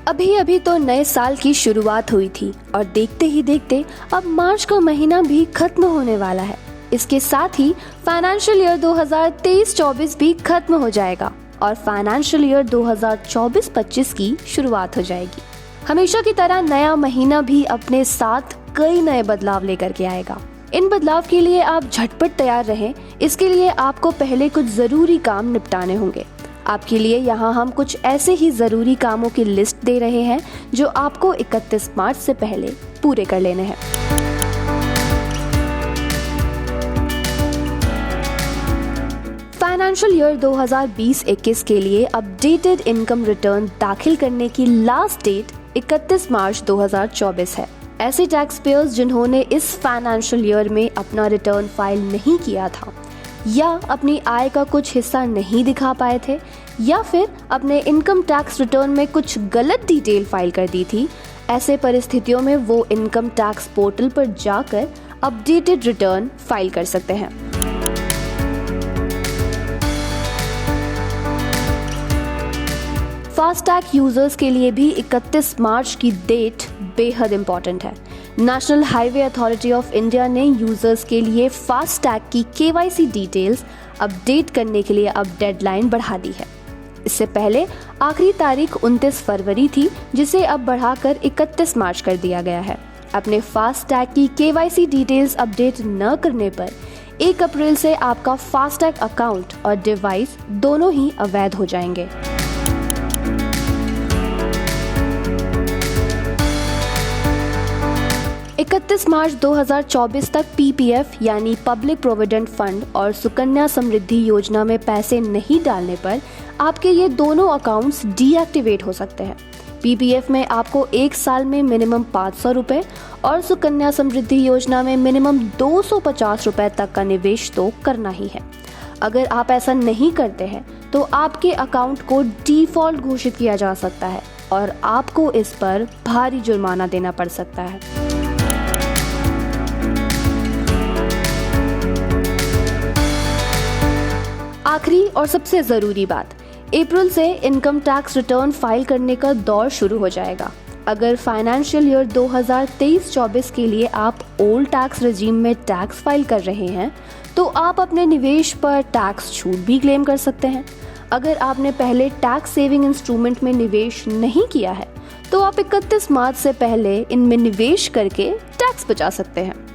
अभी अभी तो नए साल की शुरुआत हुई थी और देखते ही देखते अब मार्च का महीना भी खत्म होने वाला है। इसके साथ ही फाइनेंशियल ईयर 2023-24 भी खत्म हो जाएगा और फाइनेंशियल ईयर 2024-25 की शुरुआत हो जाएगी। हमेशा की तरह नया महीना भी अपने साथ कई नए बदलाव लेकर के आएगा। इन बदलाव के लिए आप झटपट तैयार रहें। इसके लिए आपको पहले कुछ जरूरी काम निपटाने होंगे। आपके लिए यहाँ हम कुछ ऐसे ही जरूरी कामों की लिस्ट दे रहे हैं जो आपको 31 मार्च से पहले पूरे कर लेने हैं। फाइनेंशियल ईयर 2020-21 के लिए अपडेटेड इनकम रिटर्न दाखिल करने की लास्ट डेट 31 मार्च 2024 है। ऐसे टैक्स पेयर्स जिन्होंने इस फाइनेंशियल ईयर में अपना रिटर्न फाइल नहीं किया था या अपनी आय का कुछ हिस्सा नहीं दिखा पाए थे या फिर अपने इनकम टैक्स रिटर्न में कुछ गलत डिटेल फाइल कर दी थी, ऐसे परिस्थितियों में वो इनकम टैक्स पोर्टल पर जाकर अपडेटेड रिटर्न फाइल कर सकते हैं। फास्टैग यूजर्स के लिए भी 31 मार्च की डेट बेहद इंपॉर्टेंट है। National highway authority of India ने यूजर्स के लिए फास्टैग की केवाईसी डिटेल्स अपडेट करने के लिए अब डेडलाइन बढ़ा दी है। इससे पहले आखिरी तारीख 29 फरवरी थी, जिसे अब बढ़ाकर 31 मार्च कर दिया गया है। अपने फास्टैग की केवाईसी डिटेल्स अपडेट न करने पर 1 अप्रैल से आपका फास्टैग अकाउंट और डिवाइस दोनों ही अवैध हो जाएंगे। इकतीस मार्च 2024 तक पीपीएफ यानी पब्लिक प्रोविडेंट फंड और सुकन्या समृद्धि योजना में पैसे नहीं डालने पर आपके ये दोनों अकाउंट्स डीएक्टिवेट हो सकते हैं। पीपीएफ में आपको 1 साल में मिनिमम 500 रुपए और सुकन्या समृद्धि योजना में मिनिमम 250 रुपए तक का निवेश तो करना ही है। अगर आप ऐसा नहीं करते हैं तो आपके अकाउंट को डिफॉल्ट घोषित किया जा सकता है और आपको इस पर भारी जुर्माना देना पड़ सकता है। आखिरी और सबसे जरूरी बात, अप्रैल से इनकम टैक्स रिटर्न फाइल करने का दौर शुरू हो जाएगा। अगर फाइनेंशियल ईयर 2023-24 के लिए आप ओल्ड टैक्स रेजिम में टैक्स फाइल कर रहे हैं तो आप अपने निवेश पर टैक्स छूट भी क्लेम कर सकते हैं। अगर आपने पहले टैक्स सेविंग इंस्ट्रूमेंट में निवेश नहीं किया है तो आप 31 मार्च से पहले इनमें निवेश करके टैक्स बचा सकते हैं।